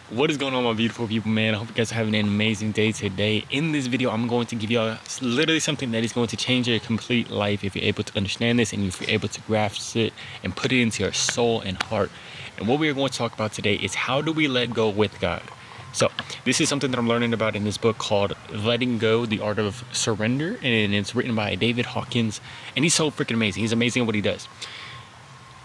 What is going on, my beautiful people, man? I hope you guys are having an amazing day today. In this video, I'm going to give you literally something that is going to change your complete life if you're able to understand this and if you're able to grasp it and put it into your soul and heart. And what we are going to talk about today is how do we let go with God? So this is something that I'm learning about in this book called Letting Go, The Art of Surrender. And it's written by David Hawkins. And he's so freaking amazing. He's amazing at what he does.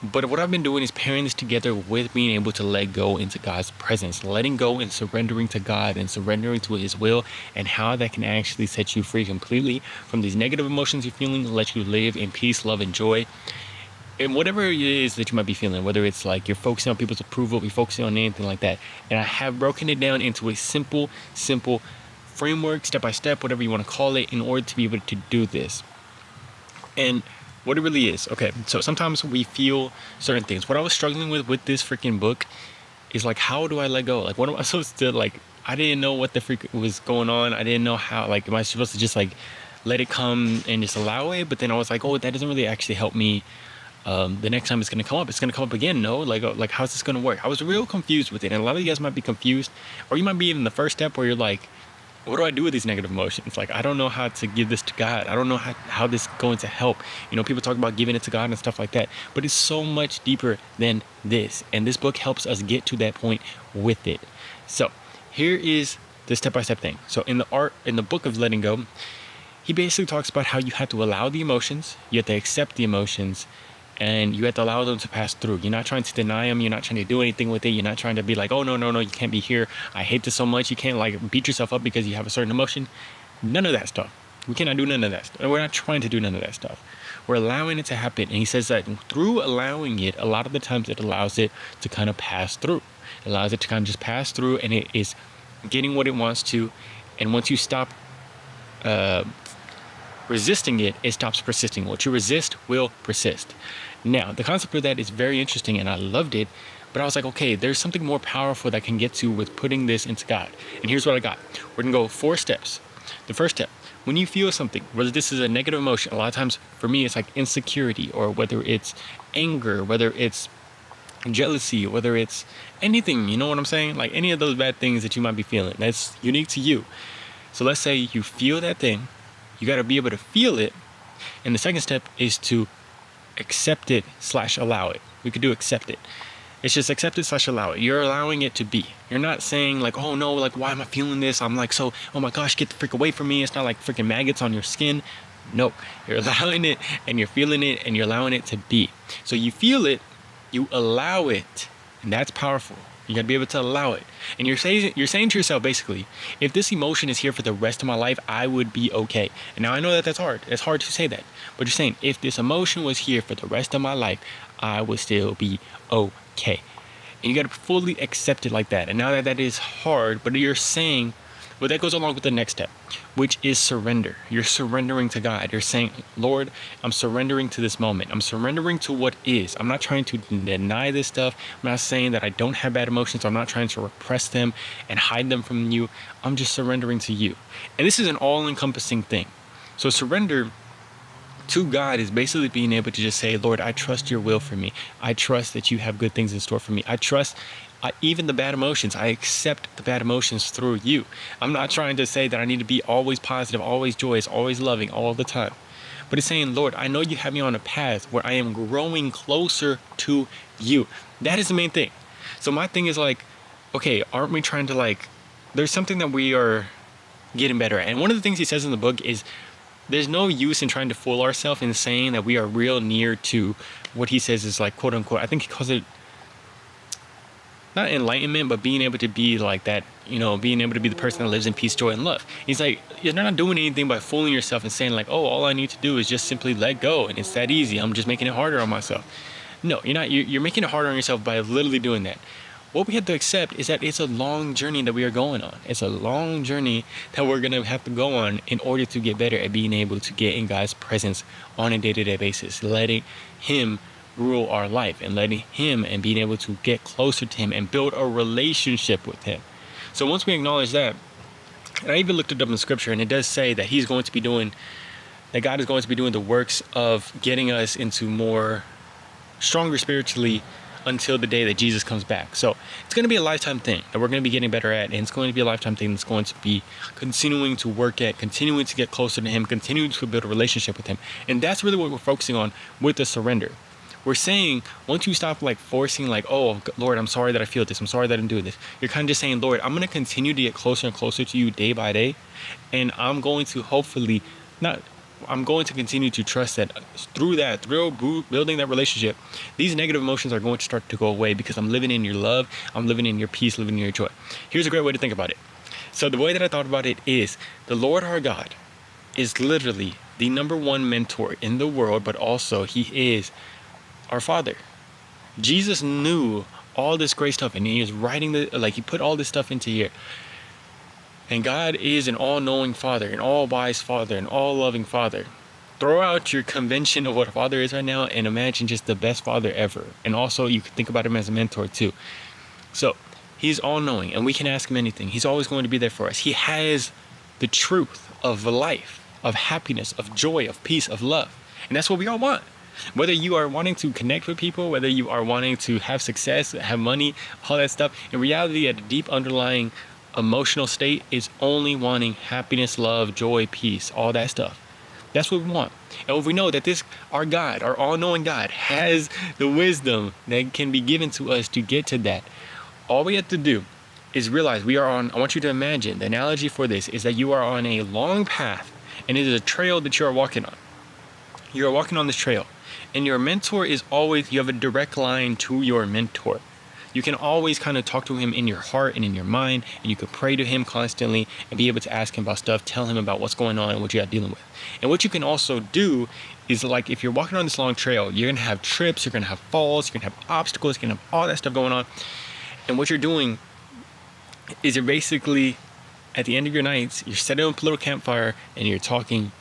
But what I've been doing is pairing this together with being able to let go into God's presence, letting go and surrendering to God and surrendering to His will, and how that can actually set you free completely from these negative emotions you're feeling, let you live in peace, love, and joy. And whatever it is that you might be feeling, whether it's like you're focusing on people's approval, you're focusing on anything like that. And I have broken it down into a simple framework, step by step, whatever you want to call it, in order to be able to do this. And what it really is. Okay, so sometimes we feel certain things. What I was struggling with this freaking book is like, how do I let go? Like, what am I supposed to, like, I didn't know what the freak was going on. I didn't know how, like, am I supposed to just, like, let it come and just allow it? But then I was like, oh, that doesn't really actually help me. The next time it's going to come up again. No, like, how's this going to work? I was real confused with it. And a lot of you guys might be confused, or you might be in the first step where you're like, what do I do with these negative emotions? Like, I don't know how to give this to God. I don't know how this is going to help. You know, people talk about giving it to God and stuff like that, but it's so much deeper than this. And this book helps us get to that point with it. So here is the step-by-step thing. So in the book of Letting Go, he basically talks about how you have to allow the emotions, you have to accept the emotions, and you have to allow them to pass through. You're not trying to deny them. You're not trying to do anything with it. You're not trying to be like, oh, no, you can't be here. I hate this so much. You can't, like, beat yourself up because you have a certain emotion. None of that stuff. We cannot do none of that stuff. We're not trying to do none of that stuff. We're allowing it to happen. And he says that through allowing it, a lot of the times it allows it to kind of pass through. It allows it to kind of just pass through, and it is getting what it wants to. And once you stop resisting it, it stops persisting. What you resist will persist. Now, the concept of that is very interesting, and I loved it, but I was like, okay, there's something more powerful that I can get to with putting this into God. And here's what I got. We're going to go 4 steps. The first step, when you feel something, whether this is a negative emotion, a lot of times for me, it's like insecurity, or whether it's anger, whether it's jealousy, whether it's anything, you know what I'm saying? Like any of those bad things that you might be feeling, that's unique to you. So let's say you feel that thing, you got to be able to feel it. And the second step is to accept it / allow it. We could do accept it. It's just accept it / allow it. You're allowing it to be. You're not saying like, oh no, like, why am I feeling this? I'm like, so, oh my gosh, get the freak away from me. It's not like freaking maggots on your skin. No, you're allowing it, and you're feeling it, and you're allowing it to be. So you feel it, you allow it, and that's powerful. You gotta be able to allow it. And you're saying to yourself, basically, if this emotion is here for the rest of my life, I would be okay. And now I know that that's hard. It's hard to say that. But you're saying, if this emotion was here for the rest of my life, I would still be okay. And you gotta fully accept it like that. And now that is hard, but you're saying, well, that goes along with the next step, which is surrender. You're surrendering to God. You're saying, Lord, I'm surrendering to this moment. I'm surrendering to what is. I'm not trying to deny this stuff. I'm not saying that I don't have bad emotions. I'm not trying to repress them and hide them from you. I'm just surrendering to you. And this is an all-encompassing thing. So surrender to God is basically being able to just say, Lord, I trust your will for me. I trust that you have good things in store for me. I trust even the bad emotions. I accept the bad emotions through you. I'm not trying to say that I need to be always positive, always joyous, always loving all the time. But it's saying, Lord, I know you have me on a path where I am growing closer to you. That is the main thing. So my thing is like, okay, aren't we trying to, like, there's something that we are getting better at. And one of the things he says in the book is there's no use in trying to fool ourselves in saying that we are real near to what he says is like, quote unquote, I think he calls it not enlightenment, but being able to be like that, you know, being able to be the person that lives in peace, joy, and love. He's like, you're not doing anything by fooling yourself and saying like, oh, all I need to do is just simply let go, and it's that easy. I'm just making it harder on myself. No, you're not. You're making it harder on yourself by literally doing that. What we have to accept is that it's a long journey that we are going on. It's a long journey that we're going to have to go on in order to get better at being able to get in God's presence on a day-to-day basis, letting Him rule our life and letting Him and being able to get closer to Him and build a relationship with Him. So once we acknowledge that, and I even looked it up in scripture, and it does say that God is going to be doing the works of getting us into more stronger spiritually until the day that Jesus comes back. So it's going to be a lifetime thing that we're going to be getting better at, and it's going to be a lifetime thing that's going to be continuing to work at, continuing to get closer to him, continuing to build a relationship with him. And that's really what we're focusing on with the surrender. We're saying, once you stop like forcing, like, oh Lord, I'm sorry that I feel this, I'm sorry that I'm doing this, you're kind of just saying, Lord, I'm going to continue to get closer and closer to you day by day, and I'm going to continue to trust that through building that relationship, these negative emotions are going to start to go away, because I'm living in your love, I'm living in your peace, living in your joy. Here's a great way to think about it. So the way that I thought about it is, the Lord our God is literally the number one mentor in the world, but also he is our Father. Jesus knew all this great stuff, and he is writing he put all this stuff into here. And God is an all-knowing Father, an all-wise Father, an all-loving Father. Throw out your convention of what a father is right now and imagine just the best father ever. And also you can think about him as a mentor too. So he's all-knowing, and we can ask him anything. He's always going to be there for us. He has the truth of life, of happiness, of joy, of peace, of love. And that's what we all want. Whether you are wanting to connect with people, whether you are wanting to have success, have money, all that stuff, in reality, at a deep underlying emotional state is only wanting happiness, love, joy, peace, all that stuff. That's what we want. And if we know that our God, our all-knowing God, has the wisdom that can be given to us to get to that, all we have to do is realize I want you to imagine, the analogy for this is that you are on a long path, and it is a trail that you are walking on. You are walking on this trail, and your mentor is always, you have a direct line to your mentor. You can always kind of talk to him in your heart and in your mind, and you can pray to him constantly and be able to ask him about stuff, tell him about what's going on and what you are dealing with. And what you can also do is, like, if you're walking on this long trail, you're going to have trips, you're going to have falls, you're going to have obstacles, you're going to have all that stuff going on. And what you're doing is you're basically, at the end of your nights, you're setting up a little campfire and you're talking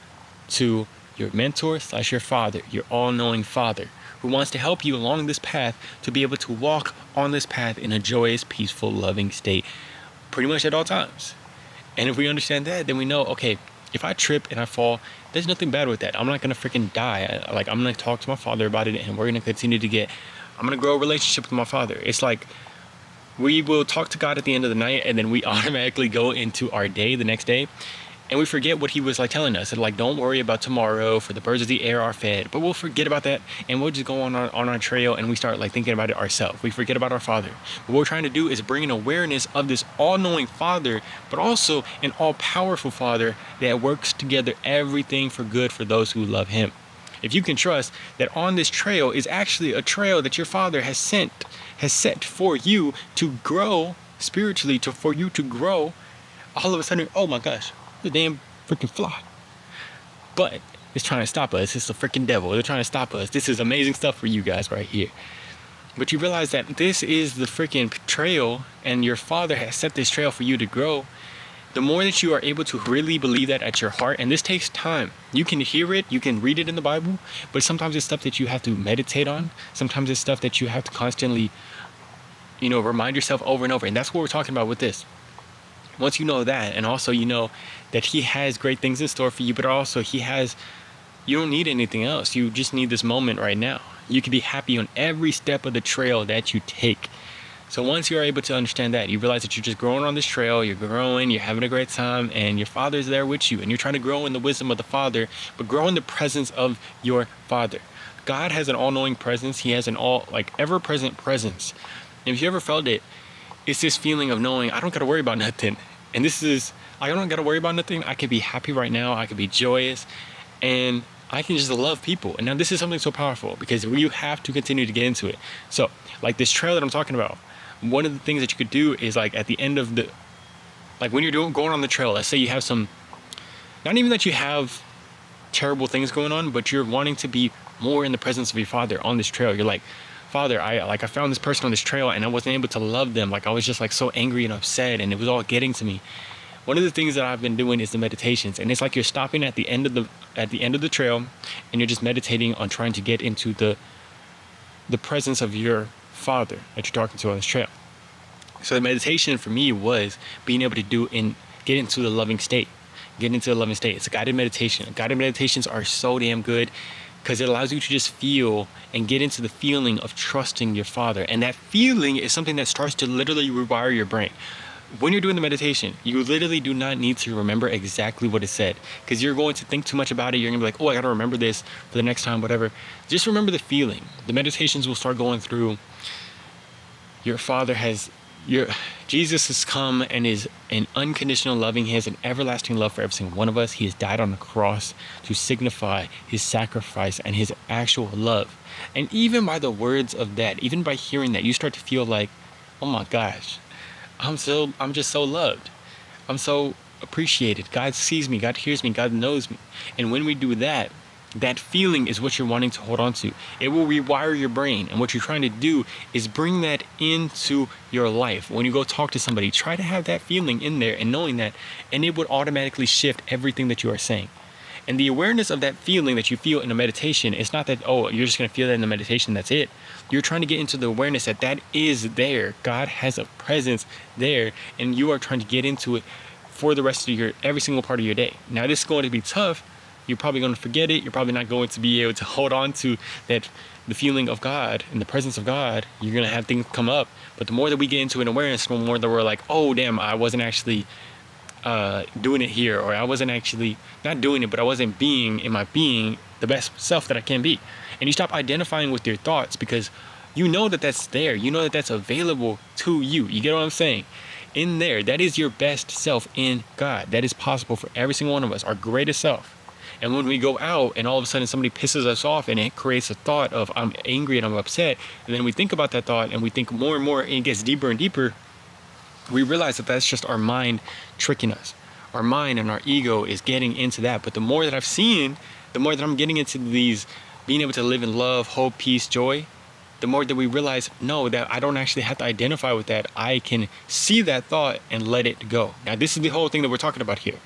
to your mentor / your Father, your all-knowing Father, who wants to help you along this path to be able to walk on this path in a joyous, peaceful, loving state pretty much at all times. And if we understand that, then we know, okay, if I trip and I fall, there's nothing bad with that. I'm not going to freaking die. I'm going to talk to my Father about it, and we're going to continue I'm going to grow a relationship with my Father. It's like we will talk to God at the end of the night, and then we automatically go into our day the next day. And we forget what he was like telling us. And like, don't worry about tomorrow, for the birds of the air are fed. But we'll forget about that, and we'll just go on our trail, and we start like thinking about it ourselves. We forget about our Father. What we're trying to do is bring an awareness of this all-knowing Father, but also an all-powerful Father that works together everything for good for those who love him. If you can trust that on this trail is actually a trail that your Father has set for you to grow spiritually, for you to grow, all of a sudden, oh my gosh, the damn freaking fly. But it's trying to stop us. It's the freaking devil. They're trying to stop us. This is amazing stuff for you guys right here. But you realize that this is the freaking trail, and your Father has set this trail for you to grow. The more that you are able to really believe that at your heart, and this takes time. You can hear it, you can read it in the Bible, but sometimes it's stuff that you have to meditate on. Sometimes it's stuff that you have to constantly, remind yourself over and over. And that's what we're talking about with this. Once you know that, and also you know that he has great things in store for you, but also you don't need anything else. You just need this moment right now. You can be happy on every step of the trail that you take. So once you're able to understand that, you realize that you're just growing on this trail, you're growing, you're having a great time, and your Father's there with you, and you're trying to grow in the wisdom of the Father, but grow in the presence of your Father. God has an all-knowing presence. He has an ever-present presence. And if you ever felt it, it's this feeling of knowing I don't got to worry about nothing. And this is, I don't got to worry about nothing. I can be happy right now. I can be joyous, and I can just love people. And now this is something so powerful, because you have to continue to get into it. So like this trail that I'm talking about, one of the things that you could do is, like, at the end of when you're going on the trail, let's say you have not even that you have terrible things going on, but you're wanting to be more in the presence of your Father on this trail. You're like, Father, I found this person on this trail, and I wasn't able to love them. Like, I was just like so angry and upset, and it was all getting to me. One of the things that I've been doing is the meditations, and it's like you're stopping at the end of the trail, and you're just meditating on trying to get into the presence of your Father that you're talking to on this trail. So the meditation for me was being able to get into the loving state. Get into the loving state. It's a guided meditation. Guided meditations are so damn good. because it allows you to just feel and get into the feeling of trusting your Father. And that feeling is something that starts to literally rewire your brain. When you're doing the meditation, you literally do not need to remember exactly what is said, because you're going to think too much about it. You're going to be like, oh, I got to remember this for the next time, whatever. Just remember the feeling. The meditations will start going through. Your Father Jesus has come and is an unconditional loving. He has an everlasting love for every single one of us. He has died on the cross to signify his sacrifice and his actual love. And even by the words of that, even by hearing that, you start to feel like, oh my gosh, I'm just so loved. I'm so appreciated. God sees me. God hears me. God knows me. And when we do that, that feeling is what you're wanting to hold on to. It will rewire your brain. And what you're trying to do is bring that into your life. When you go talk to somebody, try to have that feeling in there and knowing that, and it would automatically shift everything that you are saying. And the awareness of that feeling that you feel in a meditation, it's not that, oh, you're just going to feel that in the meditation, that's it. You're trying to get into the awareness that that is there. God has a presence there, and you are trying to get into it for the rest of every single part of your day. Now, this is going to be tough. You're probably going to forget it. You're probably not going to be able to hold on to that, the feeling of God and the presence of God. You're going to have things come up. But the more that we get into an awareness, the more that we're like, oh, damn, I wasn't actually doing it here, or I wasn't actually not doing it, but I wasn't being the best self that I can be. And you stop identifying with your thoughts, because you know that that's there. You know that that's available to you. You get what I'm saying? In there, that is your best self in God. That is possible for every single one of us, our greatest self. And when we go out and all of a sudden somebody pisses us off and it creates a thought of I'm angry and I'm upset, and then we think about that thought and we think more and more and it gets deeper and deeper, we realize that that's just our mind tricking us. Our mind and our ego is getting into that. But the more that I've seen, the more that I'm getting into these, being able to live in love, hope, peace, joy, the more that we realize, no, that I don't actually have to identify with that. I can see that thought and let it go. Now, this is the whole thing that we're talking about here.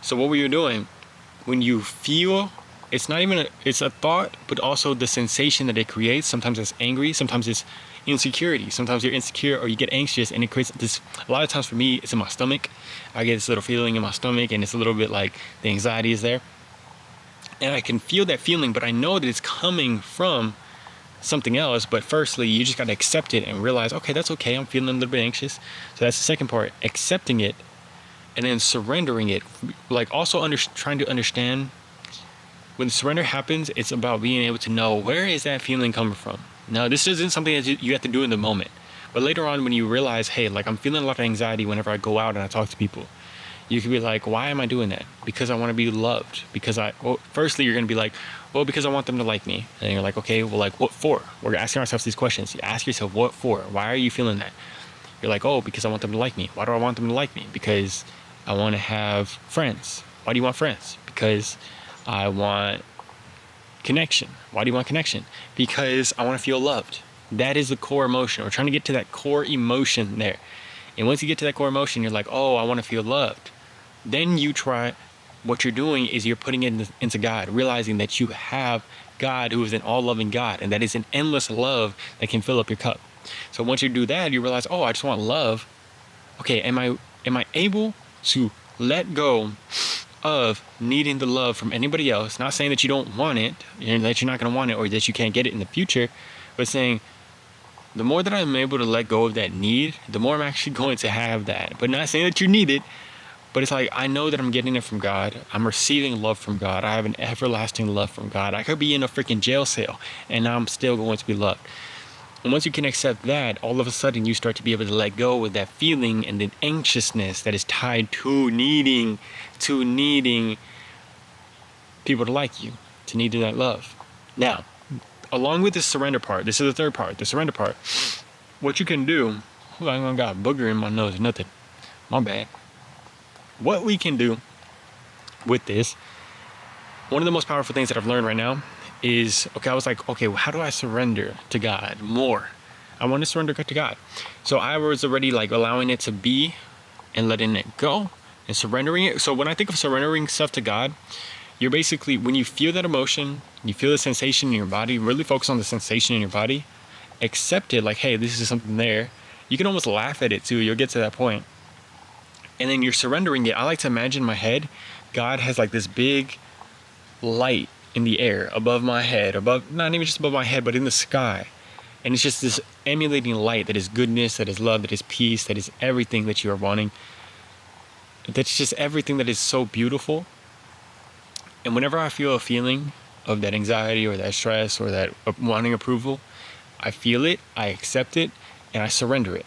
So what were you doing? When you feel, it's a thought, but also the sensation that it creates. Sometimes it's angry, sometimes it's insecurity. Sometimes you're insecure or you get anxious, and it creates this. A lot of times for me, it's in my stomach. I get this little feeling in my stomach, and it's a little bit like the anxiety is there. And I can feel that feeling, but I know that it's coming from something else. But firstly, you just got to accept it and realize, okay, that's okay. I'm feeling a little bit anxious. So that's the second part, accepting it. And then surrendering it, like also trying to understand when surrender happens, it's about being able to know, where is that feeling coming from? Now, this isn't something that you have to do in the moment, but later on when you realize, hey, like I'm feeling a lot of anxiety whenever I go out and I talk to people, you can be like, why am I doing that? Because I want to be loved. Firstly, you're going to be like, well, because I want them to like me. And you're like, okay, well, like what for? We're asking ourselves these questions. You ask yourself, what for? Why are you feeling that? You're like, oh, because I want them to like me. Why do I want them to like me? Because I want to have friends. Why do you want friends? Because I want connection. Why do you want connection? Because I want to feel loved. That is the core emotion. We're trying to get to that core emotion there. And once you get to that core emotion, you're like, oh, I want to feel loved. Then you try, what you're doing is you're putting it into God, realizing that you have God who is an all-loving God, and that is an endless love that can fill up your cup. So once you do that, you realize, oh, I just want love. Okay, am I able to let go of needing the love from anybody else? Not saying that you don't want it, and that you're not going to want it, or that you can't get it in the future, but saying the more that I'm able to let go of that need, the more I'm actually going to have that. But not saying that you need it, but it's like, I know that I'm getting it from God. I'm receiving love from God. I have an everlasting love from God. I could be in a freaking jail cell and I'm still going to be loved. And once you can accept that, all of a sudden you start to be able to let go with that feeling and the anxiousness that is tied to needing people to like you, to needing that love. Now, along with the surrender part, this is the third part, the surrender part. What you can do, I got a booger in my nose, nothing, my bad. What we can do with this, one of the most powerful things that I've learned right now is, okay, I was like, okay, well, how do I surrender to God more? I want to surrender to God. So I was already like allowing it to be and letting it go and surrendering it. So when I think of surrendering stuff to God, you're basically, when you feel that emotion, you feel the sensation in your body, really focus on the sensation in your body, accept it like, hey, this is something there. You can almost laugh at it too. You'll get to that point. And then you're surrendering it. I like to imagine in my head, God has like this big light in the air, above my head, above, not even just above my head, but in the sky. And it's just this emulating light that is goodness, that is love, that is peace, that is everything that you are wanting. That's just everything that is so beautiful. And whenever I feel a feeling of that anxiety or that stress or that wanting approval, I feel it, I accept it, and I surrender it.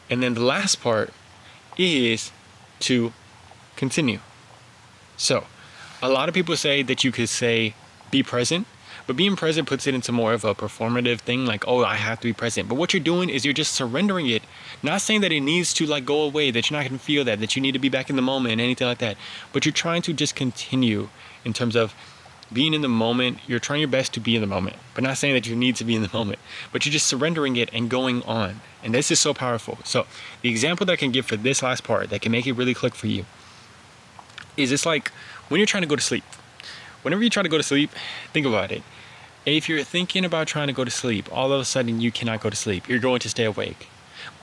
And then the last part is to continue. So, a lot of people say that you could say, be present, but being present puts it into more of a performative thing, like, oh, I have to be present. But what you're doing is you're just surrendering it, not saying that it needs to like go away, that you're not going to feel that you need to be back in the moment, anything like that. But you're trying to just continue in terms of being in the moment. You're trying your best to be in the moment, but not saying that you need to be in the moment, but you're just surrendering it and going on. And this is so powerful. So the example that I can give for this last part that can make it really click for you is it's like when you're trying to go to sleep. Whenever you try to go to sleep, think about it. If you're thinking about trying to go to sleep, all of a sudden you cannot go to sleep. You're going to stay awake.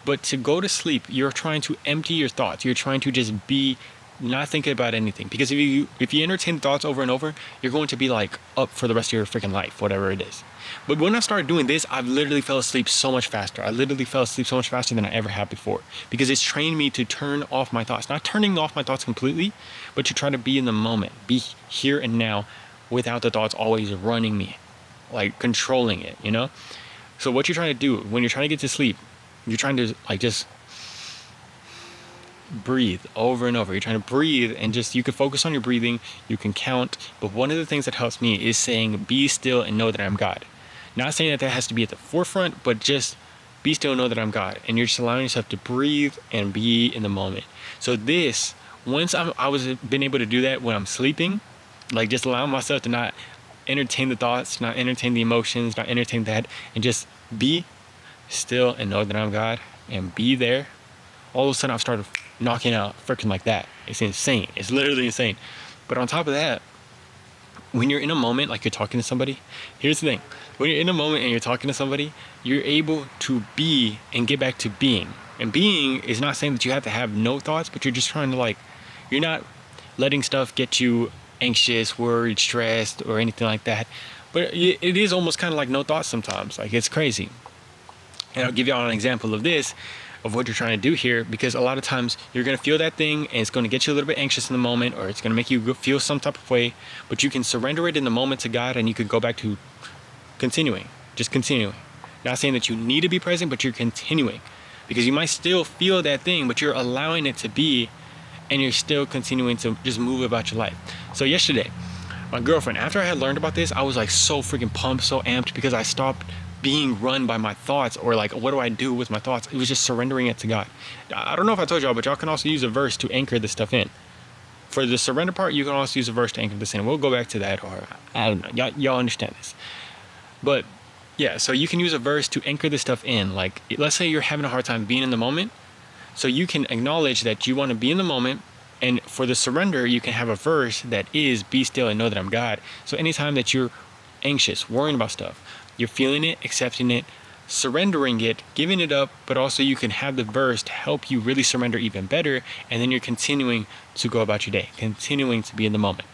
But to go to sleep, you're trying to empty your thoughts. You're trying to just be not thinking about anything. Because if you entertain thoughts over and over, you're going to be like up for the rest of your freaking life, whatever it is. But when I started doing this, I've literally fell asleep so much faster. I literally fell asleep so much faster than I ever have before. Because it's trained me to turn off my thoughts. Not turning off my thoughts completely, but to try to be in the moment. Be here and now without the thoughts always running me. Like controlling it, you know? So what you're trying to do when you're trying to get to sleep, you're trying to like just breathe over and over. You're trying to breathe and just, you can focus on your breathing, you can count. But one of the things that helps me is saying, be still and know that I'm God. Not saying that has to be at the forefront, but just be still and know that I'm God. And you're just allowing yourself to breathe and be in the moment. So this, once I was been able to do that when I'm sleeping, like just allowing myself to not entertain the thoughts, not entertain the emotions, not entertain that, and just be still and know that I'm God and be there. All of a sudden I've started knocking out freaking like that. It's insane. It's literally insane. But on top of that, when you're in a moment, like you're talking to somebody, here's the thing. When you're in a moment and you're talking to somebody, you're able to be and get back to being. And being is not saying that you have to have no thoughts, but you're just trying to like, you're not letting stuff get you anxious, worried, stressed, or anything like that. But it is almost kind of like no thoughts sometimes. Like it's crazy. And I'll give y'all an example of this, of what you're trying to do here, because a lot of times you're going to feel that thing and it's going to get you a little bit anxious in the moment, or it's going to make you feel some type of way, but you can surrender it in the moment to God and you can go back to continuing, just continuing. Not saying that you need to be present, but you're continuing, because you might still feel that thing, but you're allowing it to be, and you're still continuing to just move about your life. So yesterday, my girlfriend, after I had learned about this, I was like so freaking pumped, so amped, because I stopped being run by my thoughts, or like, what do I do with my thoughts? It was just surrendering it to God. I don't know if I told y'all, but y'all can also use a verse to anchor this stuff in. For the surrender part, you can also use a verse to anchor this in. We'll go back to that, or I don't know. Y'all understand this. But yeah, so you can use a verse to anchor this stuff in. Like, let's say you're having a hard time being in the moment. So you can acknowledge that you want to be in the moment. And for the surrender, you can have a verse that is, be still and know that I'm God. So anytime that you're anxious, worrying about stuff, you're feeling it, accepting it, surrendering it, giving it up, but also you can have the verse to help you really surrender even better. And then you're continuing to go about your day, continuing to be in the moment.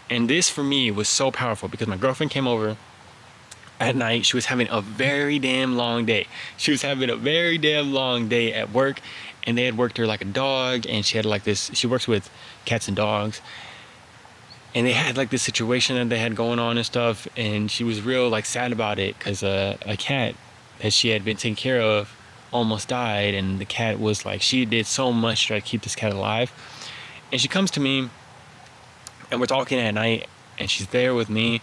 And this for me was so powerful, because my girlfriend came over at night. She was having a very damn long day. She was having a very damn long day at work, and they had worked her like a dog, and she had like this, she works with cats and dogs, and they had like this situation that they had going on and stuff, and she was real like sad about it, because a cat that she had been taking care of almost died, and the cat was like, she did so much to try to keep this cat alive. And she comes to me, and we're talking at night, and she's there with me,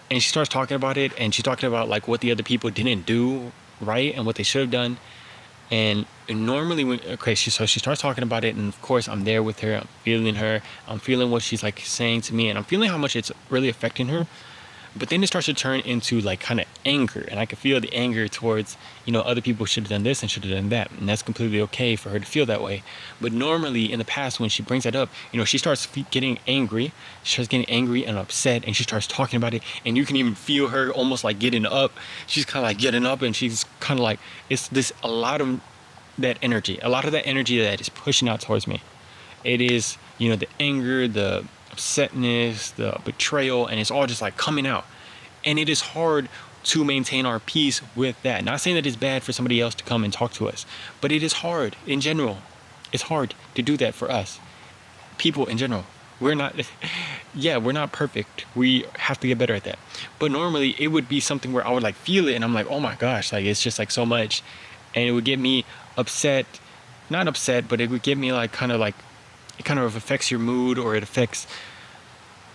and she starts talking about it, and she's talking about like what the other people didn't do right and what they should have done. And normally she starts talking about it, and of course I'm there with her, I'm feeling what she's like saying to me, and I'm feeling how much it's really affecting her. But then it starts to turn into like kind of anger, and I can feel the anger towards, other people should have done this and should have done that, and that's completely okay for her to feel that way. But normally in the past, when she brings that up, she starts getting angry. She starts getting angry and upset, and she starts talking about it, and you can even feel her almost like getting up. She's kind of like getting up, and she's kind of like, it's this, a lot of that energy that is pushing out towards me. It is, the anger, the upsetness, the betrayal, and it's all just like coming out. And it is hard to maintain our peace with that. Not saying that it's bad for somebody else to come and talk to us, but it is hard in general. It's hard to do that for us. People in general. We're not, yeah, we're not perfect. We have to get better at that. But normally it would be something where I would like feel it and I'm like, oh my gosh, like it's just like so much. And it would get me upset, not upset, but it would get me like kind of like, it kind of affects your mood, or it affects,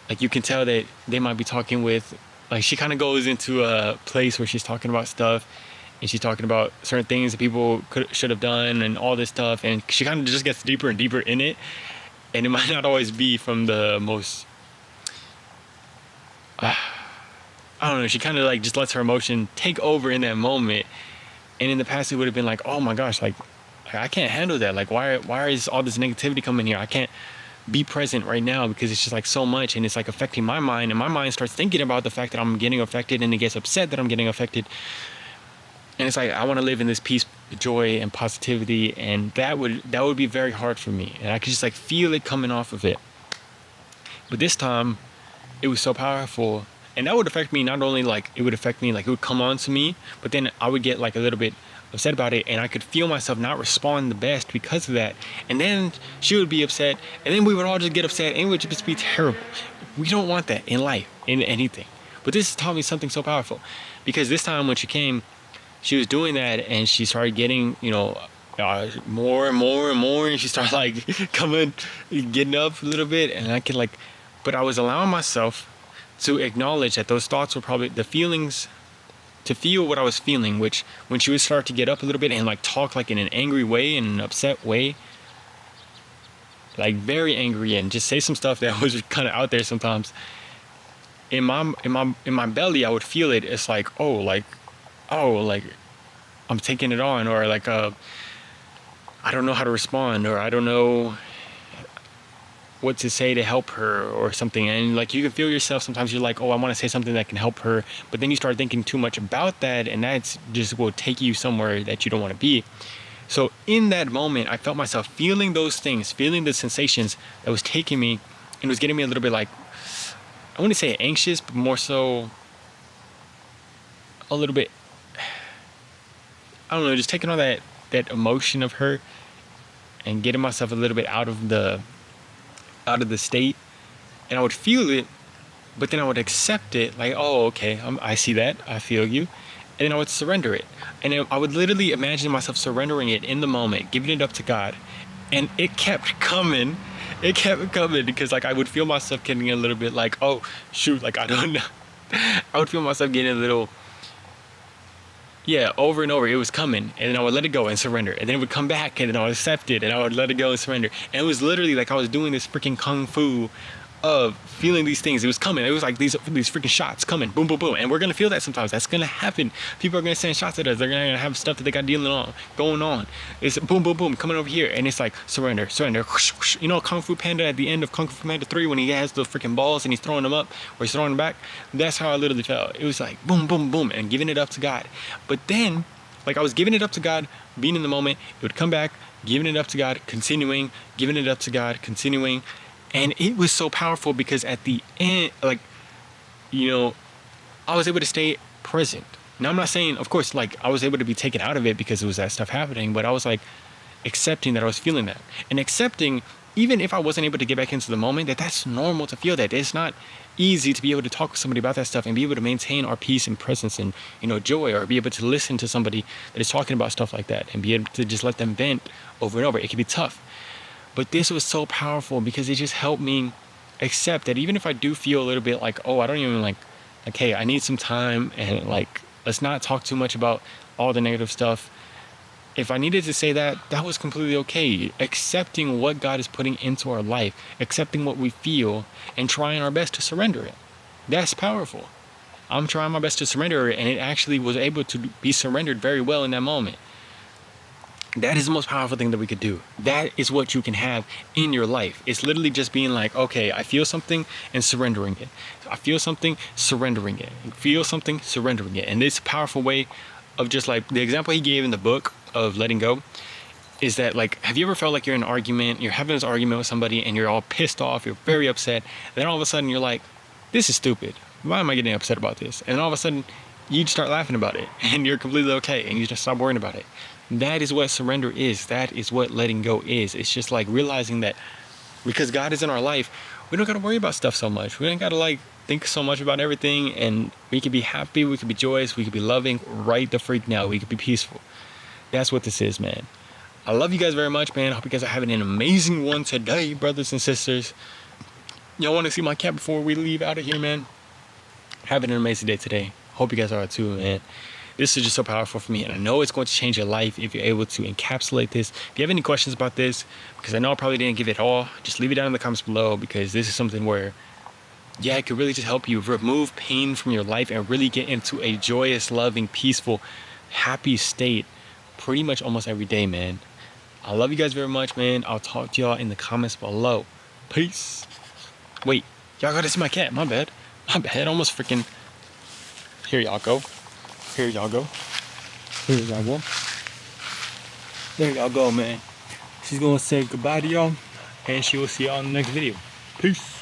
like you can tell that they might be talking with, like she kind of goes into a place where she's talking about stuff and she's talking about certain things that people should have done and all this stuff. And she kind of just gets deeper and deeper in it. And it might not always be from the most, I don't know, she kind of like just lets her emotion take over in that moment. And in the past, it would have been like, oh my gosh, like I can't handle that. Like, why is all this negativity coming here? I can't be present right now because it's just like so much, and it's like affecting my mind. And my mind starts thinking about the fact that I'm getting affected, and it gets upset that I'm getting affected. And it's like, I want to live in this peace, joy, and positivity. And that would be very hard for me. And I could just like feel it coming off of it. But this time, it was so powerful. And that would affect me, not only like, it would affect me, like it would come on to me, but then I would get like a little bit upset about it. And I could feel myself not respond the best because of that. And then she would be upset. And then we would all just get upset. And it would just be terrible. We don't want that in life, in anything. But this taught me something so powerful. Because this time when she came, she was doing that, and she started getting, more and more and more, and she started like getting up a little bit, and I could like, but I was allowing myself to acknowledge that those thoughts were probably the feelings, to feel what I was feeling, which when she would start to get up a little bit and like talk like in an angry way, in an upset way, like very angry, and just say some stuff that was kind of out there sometimes, in my belly, I would feel it. It's like, like I'm taking it on, or like I don't know how to respond, or I don't know what to say to help her or something. And like you can feel yourself sometimes, you're like, I want to say something that can help her, but then you start thinking too much about that, and that's just will take you somewhere that you don't want to be. So in that moment, I felt myself feeling those things, feeling the sensations that was taking me, and was getting me a little bit like, I wouldn't say anxious, but more so a little bit, I don't know, just taking all that emotion of her and getting myself a little bit out of the state. And I would feel it, but then I would accept it, like, okay, I see that, I feel you. And then I would surrender it. And then I would literally imagine myself surrendering it in the moment, giving it up to God. And it kept coming. It kept coming, because like I would feel myself getting a little bit like, oh shoot, like I don't know. I would feel myself getting a little, over and over. It was coming, and then I would let it go and surrender, and then it would come back, and then I would accept it, and I would let it go and surrender. And it was literally like I was doing this freaking kung fu of feeling these things. It was coming. It was like these freaking shots coming, boom, boom, boom. And we're gonna feel that sometimes. That's gonna happen. People are gonna send shots at us. They're gonna have stuff that they got going on. It's boom, boom, boom, coming over here, and it's like surrender, surrender. You know, Kung Fu Panda at the end of Kung Fu Panda 3 when he has the freaking balls and he's throwing them up or he's throwing them back. That's how I literally felt. It was like boom, boom, boom, and giving it up to God. But then, like I was giving it up to God, being in the moment. It would come back, giving it up to God, continuing, giving it up to God, continuing. And it was so powerful because at the end, like, I was able to stay present. Now, I'm not saying, of course, like, I was able to be taken out of it because it was that stuff happening, but I was, like, accepting that I was feeling that. And accepting, even if I wasn't able to get back into the moment, that's normal to feel that. It's not easy to be able to talk with somebody about that stuff and be able to maintain our peace and presence and, joy, or be able to listen to somebody that is talking about stuff like that and be able to just let them vent over and over. It can be tough. But this was so powerful because it just helped me accept that even if I do feel a little bit like, I don't even like, hey, I need some time, and like, let's not talk too much about all the negative stuff. If I needed to say that, that was completely okay. Accepting what God is putting into our life, accepting what we feel, and trying our best to surrender it. That's powerful. I'm trying my best to surrender it, and it actually was able to be surrendered very well in that moment. That is the most powerful thing that we could do. That is what you can have in your life. It's literally just being like, okay, I feel something and surrendering it. I feel something, surrendering it. I feel something, surrendering it. And this powerful way of just like the example he gave in the book of letting go, is that, like, have you ever felt like you're in an argument, you're having this argument with somebody and you're all pissed off, you're very upset, then all of a sudden you're like, this is stupid. Why am I getting upset about this? And then all of a sudden you start laughing about it and you're completely okay and you just stop worrying about it. That is what surrender is. That is what letting go is. It's just like realizing that because God is in our life, we don't got to worry about stuff so much. We ain't got to like think so much about everything, and we could be happy, we could be joyous, we could be loving right the freak now. We could be peaceful. That's what this is, man. I love you guys very much, man. I hope you guys are having an amazing one today, brothers and sisters. Y'all want to see my cat before we leave out of here, man? Having an amazing day today. Hope you guys are too, man. This is just so powerful for me, and I know it's going to change your life if you're able to encapsulate this. If you have any questions about this, because I know I probably didn't give it all, just leave it down in the comments below, because this is something where, yeah, it could really just help you remove pain from your life and really get into a joyous, loving, peaceful, happy state pretty much almost every day, man. I love you guys very much, man. I'll talk to y'all in the comments below. Peace. Wait, y'all gotta see my cat. My bad. Almost freaking. Here y'all go. Here y'all go. Here y'all go. There y'all go, man. She's gonna say goodbye to y'all, and she will see y'all in the next video. Peace.